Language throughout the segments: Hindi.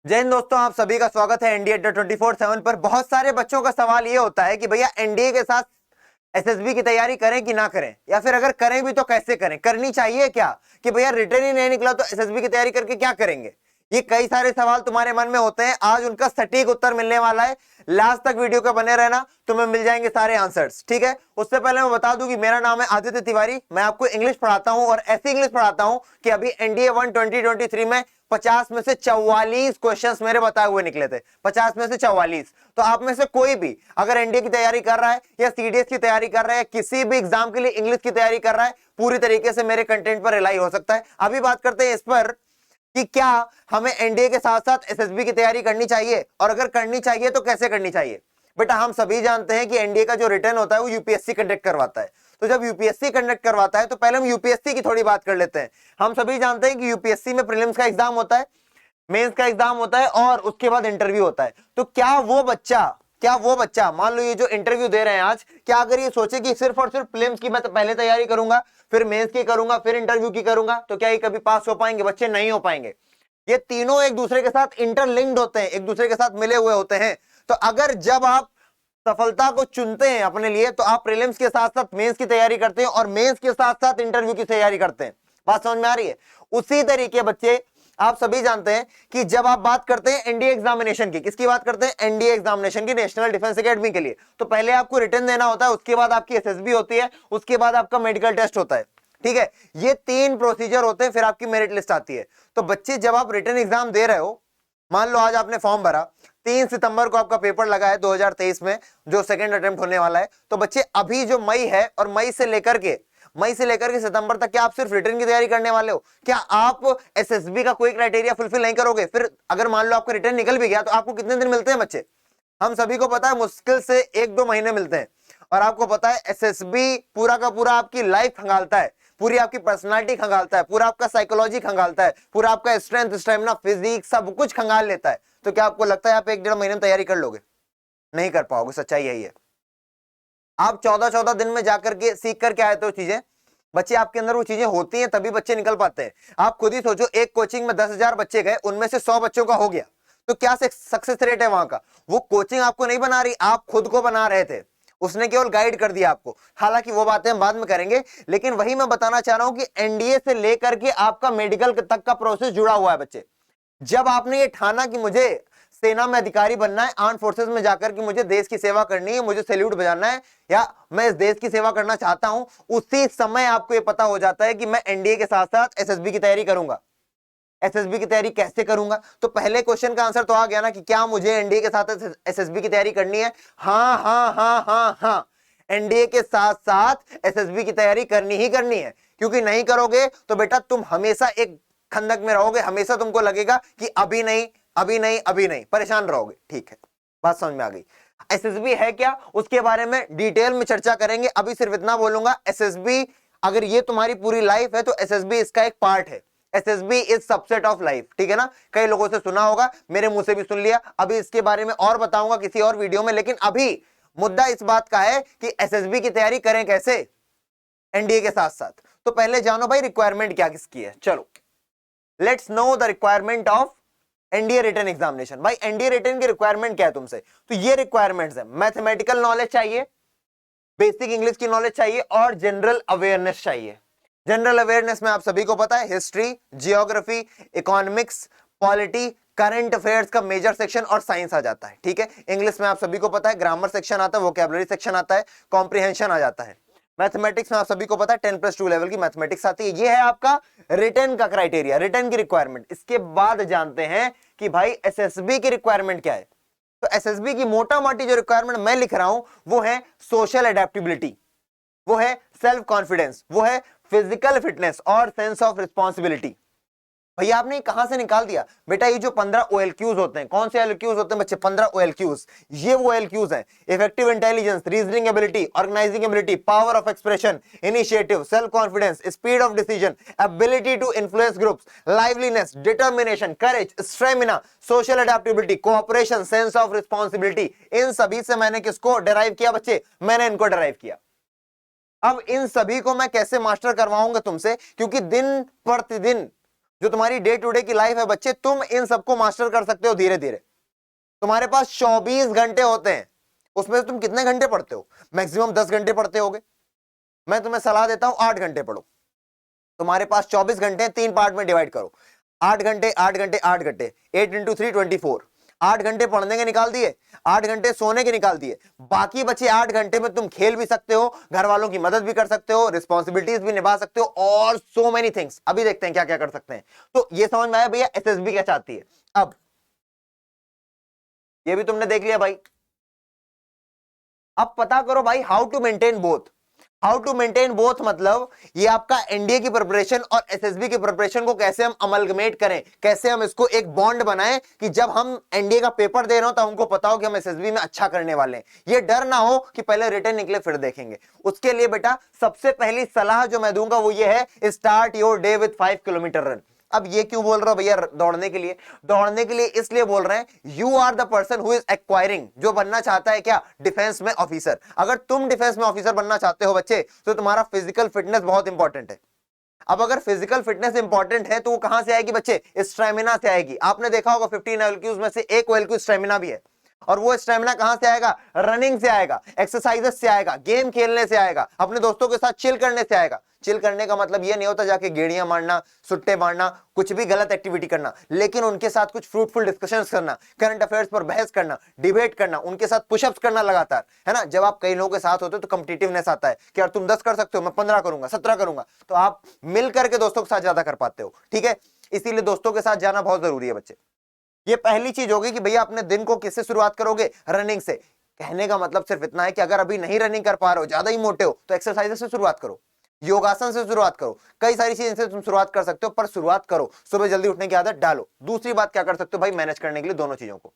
जय हिंद दोस्तों, आप सभी का स्वागत है एनडीए 24/7 पर। बहुत सारे बच्चों का सवाल ये होता है कि भैया एनडीए के साथ एसएसबी की तैयारी करें कि ना करें, या फिर अगर करें भी तो कैसे करें, करनी चाहिए क्या, कि भैया रिटर्न ही नहीं निकला तो एसएसबी की तैयारी करके क्या करेंगे। ये कई सारे सवाल तुम्हारे मन में होते हैं। आज उनका सटीक उत्तर मिलने वाला है। लास्ट तक वीडियो के बने रहना, तुम्हें मिल जाएंगे सारे आंसर्स। ठीक है, उससे पहले मैं बता दूं कि मेरा नाम है आदित्य तिवारी। मैं आपको इंग्लिश पढ़ाता हूं और ऐसी इंग्लिश पढ़ाता हूं कि अभी एनडीए 1 2023 में 50 में से 44 क्वेश्चंस मेरे बताए हुए निकले थे। 50 में से 44। तो आप में से कोई भी अगर एनडीए की तैयारी कर रहा है या सीडीएस की तैयारी कर रहा है, किसी भी एग्जाम के लिए इंग्लिश की तैयारी कर रहा है, पूरी तरीके से मेरे कंटेंट पर रिलाई हो सकता है। अभी बात करते हैं इस पर कि क्या हमें एनडीए के साथ साथ एसएसबी की तैयारी करनी चाहिए, और अगर करनी चाहिए तो कैसे करनी चाहिए। बेटा, हम सभी जानते हैं कि एनडीए का जो रिटर्न होता है वो यूपीएससी कंडक्ट करवाता है। तो जब यूपीएससी कंडक्ट करवाता है तो पहले हम यूपीएससी की थोड़ी बात कर लेते हैं। हम सभी जानते हैं कि यूपीएससी में प्रीलिम्स का एग्जाम होता है, मेंस का एग्जाम होता है और उसके बाद इंटरव्यू होता है। तो क्या वो बच्चा मान लो ये जो इंटरव्यू दे रहे हैं आज, क्या अगर ये सोचे कि सिर्फ और सिर्फ प्रीलिम्स की मैं तो पहले तैयारी करूंगा, फिर मेंस की करूंगा, फिर इंटरव्यू की करूंगा, तो क्या ये कभी पास हो पाएंगे? बच्चे नहीं हो पाएंगे। ये तीनों एक दूसरे के साथ इंटरलिंक्ड होते हैं, एक दूसरे के साथ मिले हुए होते हैं। तो अगर जब आप सफलता को चुनते हैं अपने लिए, तो आप प्रीलिम्स के साथ साथ मेंस की तैयारी करते हैं और मेंस के साथ साथ इंटरव्यू की तैयारी करते हैं। बात समझ में आ रही है? उसी तरीके बच्चे आप सभी जानते हैं कि जब आप बात करते हैं एनडीए एग्जामिनेशन की, किसकी बात करते हैं? एनडीए एग्जामिनेशन की, नेशनल डिफेंस एकेडमी के लिए। तो पहले आपको रिटर्न देना होता है, उसके बाद आपकी एसएसबी होती है, उसके बाद आपका मेडिकल टेस्ट होता है। ठीक है, ये 3 प्रोसीजर होते हैं, फिर आपकी मेरिट लिस्ट आती है। तो बच्चे, जब आप रिटर्न एग्जाम दे रहे हो, मान लो आज आपने फॉर्म भरा, 3 सितंबर को आपका पेपर लगा है 2023 में, जो सेकंड अटेम्प्ट होने वाला है। तो बच्चे, अभी जो मई है और मई से लेकर के सितंबर तक क्या आप सिर्फ रिटर्न की तैयारी करने वाले हो? क्या आप एसएसबी का कोई क्राइटेरिया फुलफिल नहीं करोगे? फिर अगर मान लो आपका रिटर्न निकल भी गया तो आपको कितने दिन मिलते हैं बच्चे? हम सभी को पता है मुश्किल से 1-2 महीने मिलते हैं। और आपको पता है एसएसबी पूरा का पूरा आपकी लाइफ खंगालता है, पूरी आपकी पर्सनालिटी खंगालता है, पूरा आपका साइकोलॉजी खंगालता है, पूरा आपका स्ट्रेंथ, स्टेमिना, फिजिक सब कुछ खंगाल लेता है। तो क्या आपको लगता है आप 1-1.5 महीने में तैयारी कर लोगे? नहीं कर पाओगे। सच्चाई यही है। आप 14-14 दिन में जाकर के सीख करके आए थे चीजें। बच्चे, आपके अंदर वो चीजें होती हैं तभी बच्चे निकल पाते हैं। आप खुद ही सोचो, एक कोचिंग में 10,000 बच्चे गए, उनमें से 100 बच्चों का हो गया, तो क्या सक्सेस रेट है वहां का? वो कोचिंग आपको नहीं बना रही, आप खुद को बना रहे थे। उसने केवल गाइड कर दिया आपको। हालांकि वो बातें हम बाद में करेंगे, लेकिन वही मैं बताना चाह रहा हूं कि एनडीए से लेकर के आपका मेडिकल तक का प्रोसेस जुड़ा हुआ है बच्चे। जब आपने ये ठाना कि मुझे सेना में अधिकारी बनना है, आर्म फोर्सेस में जाकर के मुझे देश की सेवा करनी है, मुझे सैल्यूट बजाना है, या मैं इस देश की सेवा करना चाहता हूं, उसी समय आपको ये पता हो जाता है कि मैं एनडीए के साथ साथ एसएसबी की तैयारी करूंगा। एसएसबी की तैयारी कैसे करूंगा? तो पहले क्वेश्चन का आंसर तो आ गया ना कि क्या मुझे एनडीए के साथ एसएसबी की तैयारी करनी है? हाँ हाँ हाँ हाँ हाँ, एनडीए के साथ साथ एसएसबी की तैयारी करनी ही करनी है। क्योंकि नहीं करोगे तो बेटा तुम हमेशा एक खंदक में रहोगे, हमेशा तुमको लगेगा कि अभी नहीं अभी नहीं अभी नहीं, परेशान रहोगे। ठीक है, बात समझ में आ गई। एसएसबी है क्या, उसके बारे में डिटेल में चर्चा करेंगे। अभी सिर्फ इतना बोलूंगा, एसएसबी अगर ये तुम्हारी पूरी लाइफ है तो एसएसबी इसका एक पार्ट है। SSB is subset of life. ठीक है ना, कई लोगों से सुना होगा, मेरे मुंह से भी सुन लिया। अभी इसके बारे में और बताऊंगा किसी और वीडियो में, लेकिन अभी मुद्दा इस बात का है कि एसएसबी की तैयारी करें कैसे एनडीए के साथ साथ। तो पहले जानो भाई रिक्वायरमेंट क्या किसकी है। चलो, let's know the requirement of NDA written examination. भाई एनडीए रिटन की रिक्वायरमेंट क्या है तुमसे? तो ये रिक्वायरमेंट्स है, मैथमेटिकल नॉलेज चाहिए, बेसिक इंग्लिश की नॉलेज चाहिए और जनरल अवेयरनेस चाहिए। जनरल अवेयरनेस में आप सभी को पता है history, geography, economics, polity, current affairs का मेजर सेक्शन और साइंस आ जाता है। ठीक है, इंग्लिश में आप सभी को पता है ग्रामर सेक्शन आता है, वोकैबुलरी सेक्शन आता है, कॉम्प्रिहेंशन आ जाता है। मैथमेटिक्स में आप सभी को पता है 10+2 लेवल की मैथमेटिक्स आती है। ये है आपका रिटन का क्राइटेरिया, रिटन की रिक्वायरमेंट। इसके बाद जानते हैं कि भाई एसएसबी की रिक्वायरमेंट क्या है। तो एसएसबी की मोटा मोटी जो रिक्वायरमेंट मैं लिख रहा हूं वो है सोशल एडेप्टेबिलिटी, वो है सेल्फ कॉन्फिडेंस, वो है फिजिकल फिटनेस और सेंस ऑफ रिस्पॉन्सिबिलिटी। भैया आपने कहां से निकाल दिया? बेटा ये जो 15 OLQs होते हैं, कौन से OLQs होते हैं बच्चे? 15 OLQs। ये वो OLQs हैं, effective intelligence, reasoning ability, organising ability, power of expression, initiative, self confidence, speed of decision, ability to influence groups, liveliness, determination, courage, stamina, social adaptability, cooperation, sense of responsibility. इन सभी से मैंने किसको डिराइव किया बच्चे? मैंने इनको डिराइव किया। अब इन सभी को मैं कैसे मास्टर करवाऊंगा तुमसे, क्योंकि दिन प्रतिदिन जो तुम्हारी डे टू डे की लाइफ है बच्चे, तुम इन सबको मास्टर कर सकते हो धीरे धीरे। तुम्हारे पास 24 घंटे होते हैं, उसमें से तुम कितने घंटे पढ़ते हो? मैक्सिमम 10 घंटे पढ़ते होगे। मैं तुम्हें सलाह देता हूं 8 घंटे पढ़ो। तुम्हारे पास 24 घंटे हैं, 3 पार्ट में डिवाइड करो, 8 घंटे 8 घंटे 8 घंटे, 8 इंटू 3 24। 8 घंटे पढ़ने के निकाल दिए, 8 घंटे सोने के निकाल दिए, बाकी बचे 8 घंटे में तुम खेल भी सकते हो, घर वालों की मदद भी कर सकते हो, रिस्पॉन्सिबिलिटीज भी निभा सकते हो, और सो मेनी थिंग्स। अभी देखते हैं क्या क्या कर सकते हैं। तो ये समझ में आया भैया एसएसबी क्या चाहती है। अब ये भी तुमने देख लिया भाई। अब पता करो भाई how to maintain both. How to maintain both मतलब ये आपका एनडीए की प्रिपरेशन और एसएसबी की प्रिपरेशन को कैसे हम अमलगमेट करें, कैसे हम इसको एक बॉन्ड बनाएं कि जब हम एनडीए का पेपर दे रहे हो तो हमको पता हो कि हम एसएसबी में अच्छा करने वाले हैं। ये डर ना हो कि पहले रिटर्न निकले फिर देखेंगे। उसके लिए बेटा सबसे पहली सलाह जो मैं दूंगा वो ये है, start your day with 5 kilometre run. अब ये क्यों बोल रहा हूं भैया? दौड़ने के लिए, दौड़ने के लिए इसलिए बोल रहे हैं, you are the person who is acquiring, जो बनना चाहता है क्या? डिफेंस में ऑफिसर। अगर तुम डिफेंस में ऑफिसर बनना चाहते हो बच्चे, तो तुम्हारा फिजिकल फिटनेस बहुत इंपॉर्टेंट है। अब अगर फिजिकल फिटनेस इंपॉर्टेंट है तो वो कहां से आएगी बच्चे? स्टेमिना से आएगी। आपने देखा होगा 15 OLQs में से एक OLQ स्टेमिना भी है, और वो स्टेमिना कहां से आएगा? रनिंग से आएगा, एक्सरसाइजेस से आएगा, गेम खेलने से आएगा, अपने दोस्तों के साथ चिल करने से आएगा। चिल करने का मतलब ये नहीं होता जाके गेड़ियां मारना, सुट्टे मारना, कुछ भी गलत एक्टिविटी करना, लेकिन उनके साथ कुछ फ्रूटफुल डिस्कशंस करना, करंट अफेयर्स पर बहस करना, डिबेट करना, उनके साथ पुशअप्स करना लगातार, है ना। जब आप कई लोगों के साथ होते हो तो कॉम्पिटिटिवनेस आता है कि यार तुम 10 कर सकते हो, मैं 15 करूंगा, 17 करूंगा, तो आप मिल करके दोस्तों के साथ ज्यादा कर पाते हो। ठीक है, इसीलिए दोस्तों के साथ जाना बहुत जरूरी है बच्चे। ये पहली चीज होगी कि भैया अपने दिन को किससे शुरुआत करोगे? रनिंग से। कहने का मतलब सिर्फ इतना है कि अगर अभी नहीं रनिंग कर पा रहे हो, ज्यादा ही मोटे हो, तो एक्सरसाइज से शुरुआत करो, योगासन से शुरुआत करो, कई सारी चीजें से तुम शुरुआत कर सकते हो, पर शुरुआत करो। सुबह जल्दी उठने की आदत डालो। दूसरी बात क्या कर सकते हो भाई मैनेज करने के लिए दोनों चीजों को?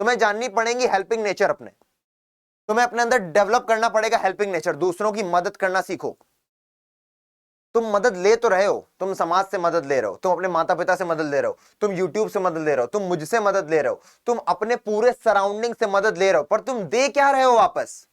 तुम्हें जाननी पड़ेगी हेल्पिंग नेचर अपने, तुम्हें अपने अंदर डेवलप करना पड़ेगा हेल्पिंग नेचर। दूसरों की मदद करना सीखो। तुम मदद ले तो रहे हो, तुम समाज से मदद ले रहे हो, तुम अपने माता पिता से मदद ले रहे हो, तुम यूट्यूब से मदद ले रहे हो, तुम मुझसे मदद ले रहे हो, तुम अपने पूरे सराउंडिंग से मदद ले रहे हो, पर तुम दे क्या रहे हो वापस?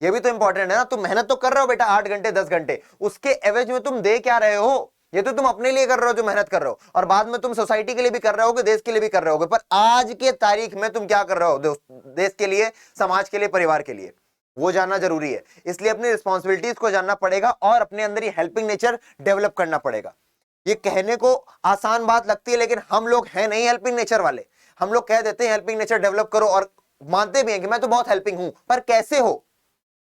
ये भी तो इंपॉर्टेंट है ना। तुम मेहनत तो कर रहे हो बेटा 8 घंटे 10 घंटे, उसके एवज में तुम दे क्या रहे हो? ये तो तुम अपने लिए कर रहे हो जो मेहनत कर रहे हो, और बाद में तुम सोसाइटी के लिए भी कर रहे होगे, देश के लिए भी कर रहे होगे, पर आज के तारीख में तुम क्या कर रहे हो देश के लिए, समाज के लिए, परिवार के लिए? वो जानना जरूरी है। इसलिए अपनी रिस्पॉन्सिबिलिटीज को जानना पड़ेगा और अपने अंदर ये हेल्पिंग नेचर डेवलप करना पड़ेगा। ये कहने को आसान बात लगती है, लेकिन हम लोग हैं नहीं हेल्पिंग नेचर वाले। हम लोग कह देते हैं हेल्पिंग नेचर डेवलप करो, और मानते भी हैं कि मैं तो बहुत हेल्पिंग हूं, पर कैसे हो?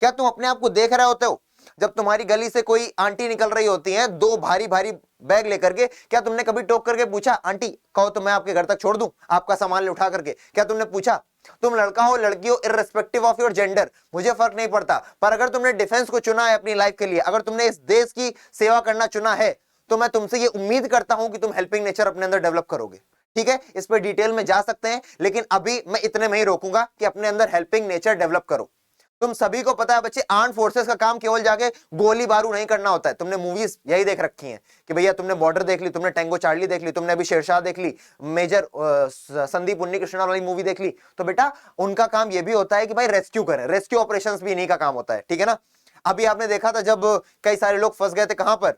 क्या तुम अपने आप को देख रहे होते हो? जब तुम्हारी गली से कोई आंटी निकल रही होती हैं 2 भारी भारी बैग लेकर के, क्या तुमने कभी टोक करके पूछा आंटी कहो तो मैं आपके घर तक छोड़ दूं आपका सामान उठा करके? क्या तुमने पूछा? तुम लड़का हो लड़की हो, इररिस्पेक्टिव ऑफ योर जेंडर, मुझे फर्क नहीं पड़ता, पर अगर तुमने डिफेंस को चुना है अपनी लाइफ के लिए, अगर तुमने इस देश की सेवा करना चुना है, तो मैं तुमसे ये उम्मीद करता हूं कि तुम हेल्पिंग नेचर अपने अंदर डेवलप करोगे। ठीक है, इस पर डिटेल में जा सकते हैं, लेकिन अभी मैं इतने में ही रोकूंगा कि अपने अंदर हेल्पिंग नेचर डेवलप करो। तुम सभी को पता है बच्चे, आर्म फोर्सेस का काम केवल जाके गोली बारूद नहीं करना होता है। तुमने मूवीज यही देख रखी हैं कि भैया तुमने बॉर्डर देख ली, तुमने टैंगो चार्ली देख ली, तुमने अभी शेरशाह देख ली, मेजर संदीप उन्नीकृष्णन वाली मूवी देख ली, तो बेटा उनका काम यह भी होता है कि भाई रेस्क्यू करें, रेस्क्यू ऑपरेशंस भी इन्हीं का काम होता है। ठीक है ना। अभी आपने देखा था जब कई सारे लोग फंस गए थे, कहां पर?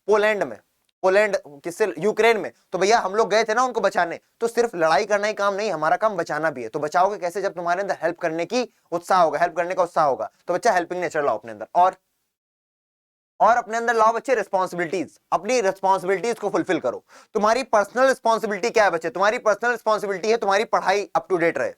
पोलैंड में। पोलैंड किससे? यूक्रेन में। तो भैया हम लोग गए थे ना उनको बचाने। तो सिर्फ लड़ाई करना ही काम नहीं, हमारा काम बचाना भी है। तो बचाओगे कैसे? जब तुम्हारे अंदर हेल्प करने की उत्साह होगा, हेल्प करने का उत्साह होगा। तो बच्चा हेल्पिंग नेचर लाओ अपने अंदर, और अपने अंदर लाओ बच्चे रिस्पॉन्सिबिलिटीज। अपनी रिस्पॉन्सिबिलिटीज को फुलफिल करो। तुम्हारी पर्सनल रिस्पॉन्सिबिलिटी क्या है बच्चे? तुम्हारी पर्सनल रिस्पॉन्सिबिलिटी है तुम्हारी पढ़ाई अप टू डेट रहे।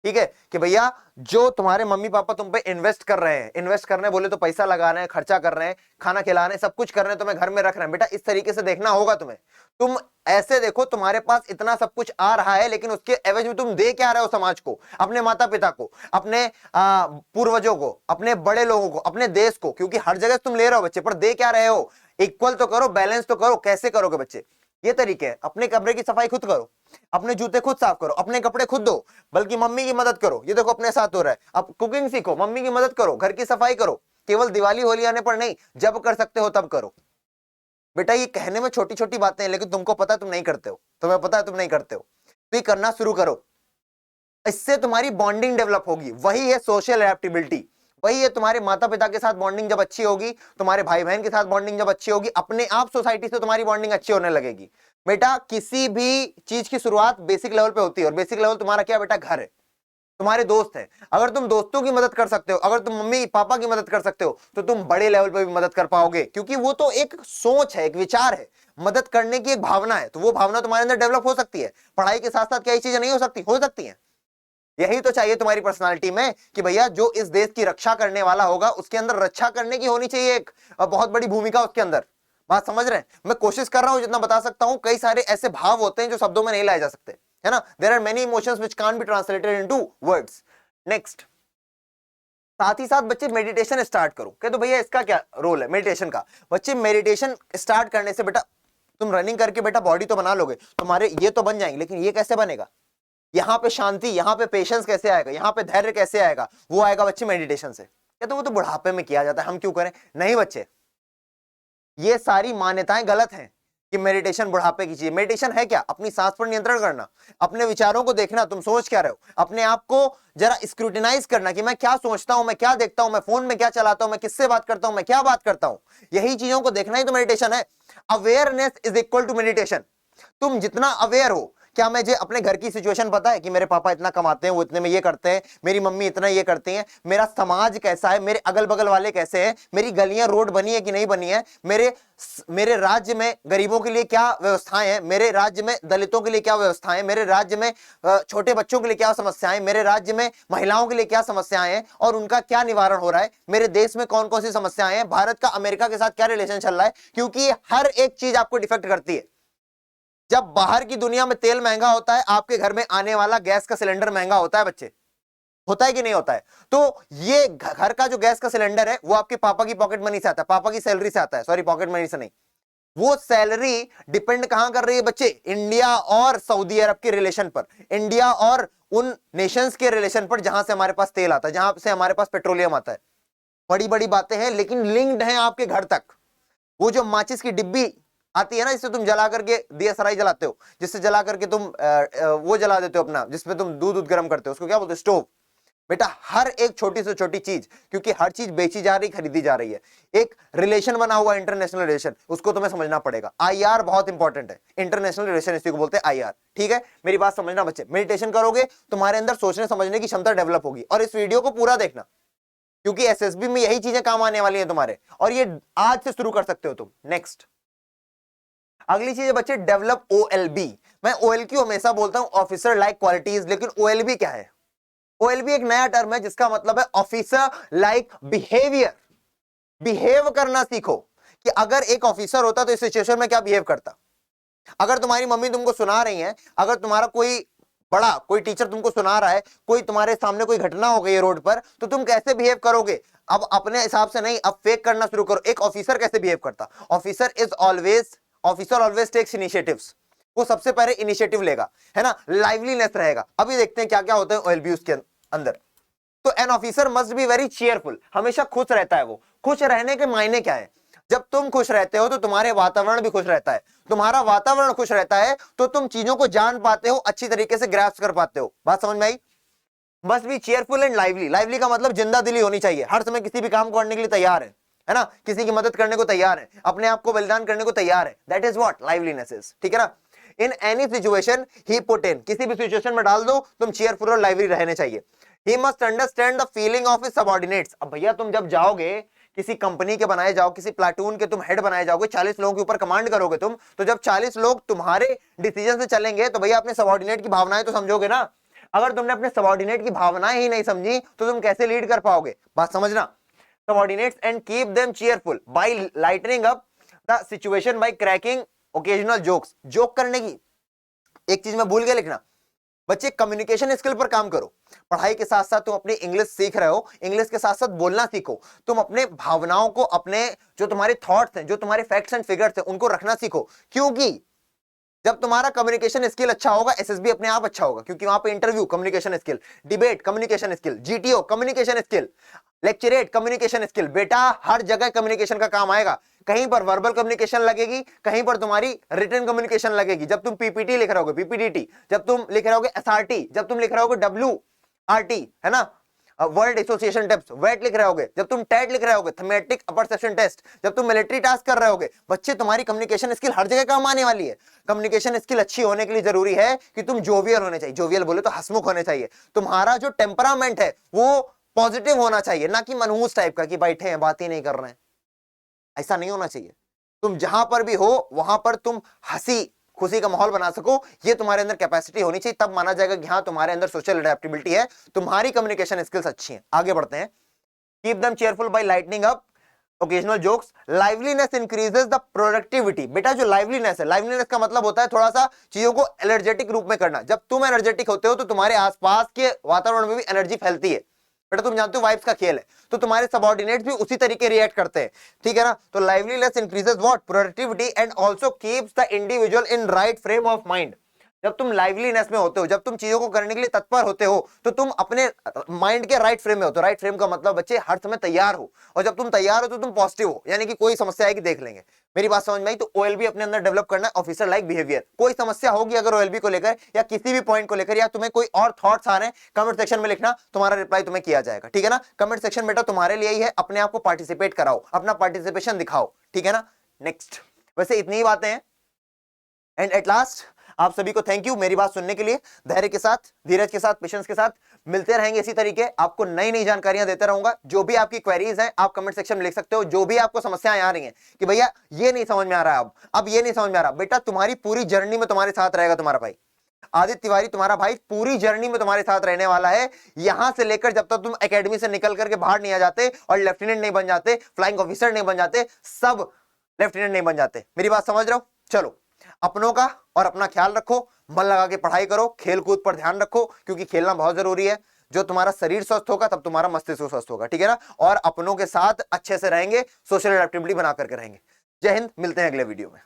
ठीक है, कि भैया जो तुम्हारे मम्मी पापा तुम पे इन्वेस्ट कर रहे हैं, इन्वेस्ट करने बोले तो पैसा लगा रहे हैं, खर्चा कर रहे हैं, खाना खिला रहे हैं, सब कुछ कर रहे हैं, तुम्हें घर में रख रहे हैं, बेटा इस तरीके से देखना होगा तुम्हें। तुम ऐसे देखो तुम्हारे पास इतना सब कुछ आ रहा है, लेकिन उसके एवज में तुम दे क्या रहे हो समाज को, अपने माता पिता को, अपने पूर्वजों को, अपने बड़े लोगों को, अपने देश को, क्योंकि हर जगह तुम ले रहे हो बच्चे, पर दे क्या रहे हो? इक्वल तो करो, बैलेंस तो करो। कैसे करोगे बच्चे? ये तरीके हैं। अपने कमरे की सफाई खुद करो, अपने जूते खुद साफ करो, अपने कपड़े खुद धो, बल्कि मम्मी की मदद करो। ये देखो अपने साथ हो रहा है। अब कुकिंग सीखो, मम्मी की मदद करो, घर की सफाई करो। केवल दिवाली होली आने पर नहीं, जब कर सकते हो तब करो। बेटा ये कहने में छोटी छोटी बातें हैं, लेकिन तुमको पता है तुम नहीं करते हो, तुम्हें पता है तुम नहीं करते हो, तो ये करना शुरू करो। इससे तुम्हारी बॉन्डिंग डेवलप होगी। वही है सोशल एडेप्टेबिलिटी, वही है, तुम्हारे माता पिता के साथ बॉन्डिंग जब अच्छी होगी, तुम्हारे भाई बहन के साथ बॉन्डिंग जब अच्छी होगी, अपने आप सोसाइटी से तुम्हारी बॉन्डिंग अच्छी होने लगेगी। बेटा किसी भी चीज की शुरुआत बेसिक लेवल पे होती है, और बेसिक लेवल तुम्हारा क्या बेटा, घर है, तुम्हारे दोस्त हैं। अगर तुम दोस्तों की मदद कर सकते हो, अगर तुम मम्मी पापा की मदद कर सकते हो, तो तुम बड़े लेवल पे भी मदद कर पाओगे, क्योंकि वो तो एक सोच है, एक विचार है, मदद करने की एक भावना है, तो वो भावना तुम्हारे अंदर डेवलप हो सकती है। पढ़ाई के साथ साथ क्या चीजें नहीं हो सकती, हो सकती हैं। यही तो चाहिए तुम्हारी पर्सनालिटी में कि भैया जो इस देश की रक्षा करने वाला होगा, उसके अंदर रक्षा करने की होनी चाहिए एक बहुत बड़ी भूमिका उसके अंदर। बात समझ रहे हैं? मैं कोशिश कर रहा हूं जितना बता सकता हूं। कई सारे ऐसे भाव होते हैं जो शब्दों में नहीं लाए जा सकते, है ना। There are many emotions which can't be translated into words. Next, साथ ही साथ बच्चे मेडिटेशन स्टार्ट करो। कह तो भैया इसका क्या रोल है मेडिटेशन का? बच्चे मेडिटेशन स्टार्ट करने से बेटा, तुम रनिंग करके बेटा बॉडी तो बना लोगे, तुम्हारे ये तो बन जाएंगे, लेकिन ये कैसे बनेगा? यहाँ पे शांति, यहाँ पे पेशेंस कैसे आएगा, यहाँ पे धैर्य कैसे आएगा? वो आएगा बच्चे मेडिटेशन से। क्या तो वो तो बुढ़ापे में किया जाता है, हम क्यों करें? नहीं बच्चे, ये सारी मान्यताएं गलत हैं कि मेडिटेशन बुढ़ापे की चीज। मेडिटेशन है क्या? अपनी सांस पर नियंत्रण करना, अपने विचारों को देखना, तुम सोच क्या रहे हो, अपने आप को जरा स्क्रूटिनाइज करना कि मैं क्या सोचता हूं, मैं क्या देखता हूं, मैं फोन में क्या चलाता हूं, मैं किससे बात करता हूं, मैं क्या बात करता हूं। यही चीजों को देखना ही तो मेडिटेशन है। Awareness is equal to meditation. तुम जितना अवेयर हो, क्या मुझे अपने घर की सिचुएशन पता है कि मेरे पापा इतना कमाते हैं, वो इतने में ये करते हैं, मेरी मम्मी इतना ये करती हैं, मेरा समाज कैसा है, मेरे अगल बगल वाले कैसे हैं, मेरी गलियां रोड बनी है कि नहीं बनी है, मेरे राज्य में गरीबों के लिए क्या व्यवस्थाएं हैं, मेरे राज्य में दलितों के लिए क्या व्यवस्थाएं, मेरे राज्य में छोटे बच्चों के लिए क्या समस्याएं, मेरे राज्य में महिलाओं के लिए क्या समस्याएं हैं और उनका क्या निवारण हो रहा है, मेरे देश में कौन कौन सी समस्याएं हैं, भारत का अमेरिका के साथ क्या रिलेशन चल रहा है। क्योंकि हर एक चीज आपको डिफेक्ट करती है। जब बाहर की दुनिया में तेल महंगा होता है, आपके घर में आने वाला गैस का सिलेंडर महंगा होता है बच्चे, होता है कि नहीं होता है? तो ये घर का जो गैस का सिलेंडर है वो आपके पापा की पॉकेट मनी से आता है, पापा की सैलरी से आता है, सॉरी पॉकेट मनी से नहीं। वो सैलरी डिपेंड कहां कर रही है बच्चे? इंडिया और सऊदी अरब के रिलेशन पर, इंडिया और उन नेशंस के रिलेशन पर जहां से हमारे पास तेल आता है, जहां से हमारे पास पेट्रोलियम आता है। बड़ी बड़ी बातें हैं, लेकिन लिंक्ड हैं आपके घर तक। वो जो माचिस की डिब्बी आती है ना, जिससे तुम जला करके दिया सराई जलाते हो, जिससे जला करके तुम वो जला देते हो अपना, जिसमें तुम दूध गर्म करते हो, उसको क्या बोलते हो? स्टोव। बेटा हर एक छोटी से छोटी चीज, क्योंकि हर चीज बेची जा रही, खरीदी जा रही है, एक रिलेशन बना हुआ इंटरनेशनल रिलेशन, उसको तुम्हें समझना पड़ेगा। आईआर बहुत इंपॉर्टेंट है, इंटरनेशनल रिलेशन इसी को बोलते हैं आईआर। ठीक है, मेरी बात समझना बच्चे। मेडिटेशन करोगे, तुम्हारे अंदर सोचने समझने की क्षमता डेवलप होगी। और इस वीडियो को पूरा देखना, क्योंकि एसएसबी में यही चीजें काम आने वाली हैं तुम्हारे, और ये आज से शुरू कर सकते हो तुम। नेक्स्ट, अगली चीज है बच्चे, डेवलप ओएलबी। मैं ओएलक्यू हमेशा बोलता हूं, ऑफिसर लाइक क्वालिटीज, लेकिन ओएलबी क्या है? ओएलबी एक नया टर्म है जिसका मतलब है ऑफिसर लाइक बिहेवियर। बिहेव करना सीखो कि अगर एक ऑफिसर होता तो इस सिचुएशन में क्या बिहेव करता। अगर तुम्हारी मम्मी तुमको सुना रही है, अगर तुम्हारा कोई टीचर तुमको सुना रहा है, कोई तुम्हारे सामने कोई घटना हो गई है रोड पर, तो तुम कैसे बिहेव करोगे? अब अपने हिसाब से नहीं, अब फेक करना शुरू करो। एक ऑफिसर कैसे बिहेव करता? Officer always takes initiatives. वो सबसे पहले इनिशिएटिव लेगा, है ना, लाइवलीनेस रहेगा। अभी देखते हैं क्या क्या होता है ओएलबी उसके अंदर। तो an officer must be very cheerful, हमेशा खुश रहता है वो। खुश रहने के मायने क्या है? जब तुम खुश रहते हो तो तुम्हारे वातावरण भी खुश रहता है, तुम्हारा वातावरण खुश रहता है तो तुम चीजों को जान पाते हो, अच्छी तरीके से ग्रैस्प कर पाते हो। बात समझ में आई? Must be cheerful and lively. Lively का मतलब जिंदा दिली होनी चाहिए, हर समय किसी भी काम को करने के लिए तैयार है ना, किसी की मदद करने को तैयार है, अपने आप को बलिदान करने को तैयार है। That is what liveliness is. ठीक है ना। In any situation he put in, किसी भी सिचुएशन में डाल दो, तुम चीयरफुल और लाइवली रहने चाहिए। He must understand the feeling of his subordinates. अब भैया तुम जब जाओगे, किसी कंपनी के बनाए जाओ, किसी प्लाटून के तुम हेड बनाए जाओगे, 40 लोगों के ऊपर कमांड करोगे तुम, तो जब 40 लोग तुम्हारे डिसीजन से चलेंगे तो भैया अपने सबऑर्डिनेट की भावनाएं तो समझोगे ना। अगर तुमने अपने सबऑर्डिनेट की भावनाएं ही नहीं समझी तो तुम कैसे लीड कर पाओगे? बात समझना। Subordinates and keep them cheerful by lightening up the situation by cracking occasional jokes. Joke करने की एक चीज मैं भूल गया लिखना, बच्चे कम्युनिकेशन स्किल पर काम करो। पढ़ाई के साथ साथ तुम अपनी इंग्लिश सीख रहे हो, इंग्लिश के साथ साथ बोलना सीखो। तुम अपने भावनाओं को, अपने जो तुम्हारे थॉट्स हैं, जो तुम्हारे फैक्ट्स एंड फिगर्स हैं, उनको रखना सीखो। क्योंकि जब तुम्हारा कम्युनिकेशन स्किल अच्छा होगा, एसएसबी अपने आप अच्छा होगा, क्योंकि वहां पे interview communication skill, debate communication skill, GTO communication skill, lecturette communication skill. बेटा हर जगह कम्युनिकेशन का काम आएगा। कहीं पर वर्बल कम्युनिकेशन लगेगी, कहीं पर तुम्हारी रिटन कम्युनिकेशन लगेगी। जब तुम पीपीटी लिख रहे होगे, पीपीडीटी, जब तुम लिख रहे होगे एसआरटी, जब तुम लिख रहे होगे डब्ल्यूआरटी, है ना, वर्ल्ड एसोसिएशन टेस्ट वेट लिख रहे होगे, जब तुम टेट लिख रहे होगे, थमेटिक परसेप्शन टेस्ट, जब तुम मिलिट्री टास्क कर रहे होगे, बच्चे तुम्हारी कम्युनिकेशन स्किल हर जगह काम आने वाली है। कम्युनिकेशन स्किल अच्छी होने के लिए जरूरी है कि तुम जोवियल होने चाहिए, जोवियल बोले तो हंसमुख होने चाहिए, तुम्हारा जो टेम्परामेंट है वो पॉजिटिव होना चाहिए, ना कि मनहूस टाइप का कि बैठे हैं बात ही नहीं कर रहे हैं, ऐसा नहीं होना चाहिए। तुम जहां पर भी हो वहां पर तुम हंसी खुशी का माहौल बना सको, ये तुम्हारे अंदर कैपेसिटी होनी चाहिए, तब माना जाएगा कि हाँ तुम्हारे अंदर सोशल अडेप्टेबिलिटी है, तुम्हारी कम्युनिकेशन स्किल्स अच्छी हैं। आगे बढ़ते हैं। Keep them cheerful by lightening up occasional jokes, liveliness increases the productivity. बेटा जो लाइवलीनेस है, लाइवलीनेस का मतलब होता है थोड़ा सा चीजों को एनर्जेटिक रूप में करना। जब तुम एनर्जेटिक होते हो तो तुम्हारे आसपास के वातावरण में भी एनर्जी फैलती है। बेटा तुम जानते हो वाइब्स का खेल है, तो तुम्हारे सबऑर्डिनेट्स भी उसी तरीके रिएक्ट करते हैं, ठीक है ना। तो liveliness increases what, productivity and also keeps the individual in right frame of mind. जब तुम लाइवलीनेस में होते हो, जब तुम चीजों को करने के लिए तत्पर होते हो, तो तुम अपने माइंड के राइट फ्रेम में होते हो। राइट फ्रेम का मतलब बच्चे हर समय तैयार हो, और जब तुम तैयार हो तो तुम पॉजिटिव हो, यानी कि कोई समस्या आएगी देख लेंगे। मेरी बात समझ में आई? तो ओएलबी अपने अंदर डेवलप करना है, ऑफिसर लाइक बिहेवियर। कोई समस्या होगी अगर ओएलबी को लेकर या किसी भी पॉइंट को लेकर, या तुम्हें कोई और थॉट्स आ रहे हैं, कमेंट सेक्शन में लिखना, तुम्हारा रिप्लाई तुम्हें किया जाएगा, ठीक है ना। कमेंट सेक्शन बेटा तुम्हारे लिए ही है, अपने आप को पार्टिसिपेट कराओ, अपना पार्टिसिपेशन दिखाओ, ठीक है ना। नेक्स्ट, वैसे इतनी ही बातें हैं। एंड एट लास्ट आप सभी को थैंक यू मेरी बात सुनने के लिए। धैर्य के साथ, धीरज के साथ, पेशेंस के साथ मिलते रहेंगे इसी तरीके, आपको नई नई जानकारियां देते रहूंगा। जो भी आपकी क्वेरीज हैं आप कमेंट सेक्शन में लिख सकते हो, जो भी आपको समस्याएं आ रही हैं कि भैया ये नहीं समझ में आ रहा है, अब ये नहीं समझ में आ रहा, बेटा तुम्हारी पूरी जर्नी में तुम्हारे साथ रहेगा तुम्हारा भाई आदित्य तिवारी, तुम्हारा भाई पूरी जर्नी में तुम्हारे साथ रहने वाला है, यहां से लेकर जब तक तुम एकेडमी से निकल करके बाहर नहीं आ जाते और लेफ्टिनेंट नहीं बन जाते, फ्लाइंग ऑफिसर नहीं बन जाते, सब लेफ्टिनेंट नहीं बन जाते। मेरी बात समझ रहे हो? चलो अपनों का और अपना ख्याल रखो, मन लगा के पढ़ाई करो, खेल कूद पर ध्यान रखो, क्योंकि खेलना बहुत जरूरी है। जो तुम्हारा शरीर स्वस्थ होगा तब तुम्हारा मस्तिष्क स्वस्थ होगा, ठीक है ना। और अपनों के साथ अच्छे से रहेंगे, सोशल एडेप्टेबिलिटी बना करके रहेंगे। जय हिंद, मिलते हैं अगले वीडियो में।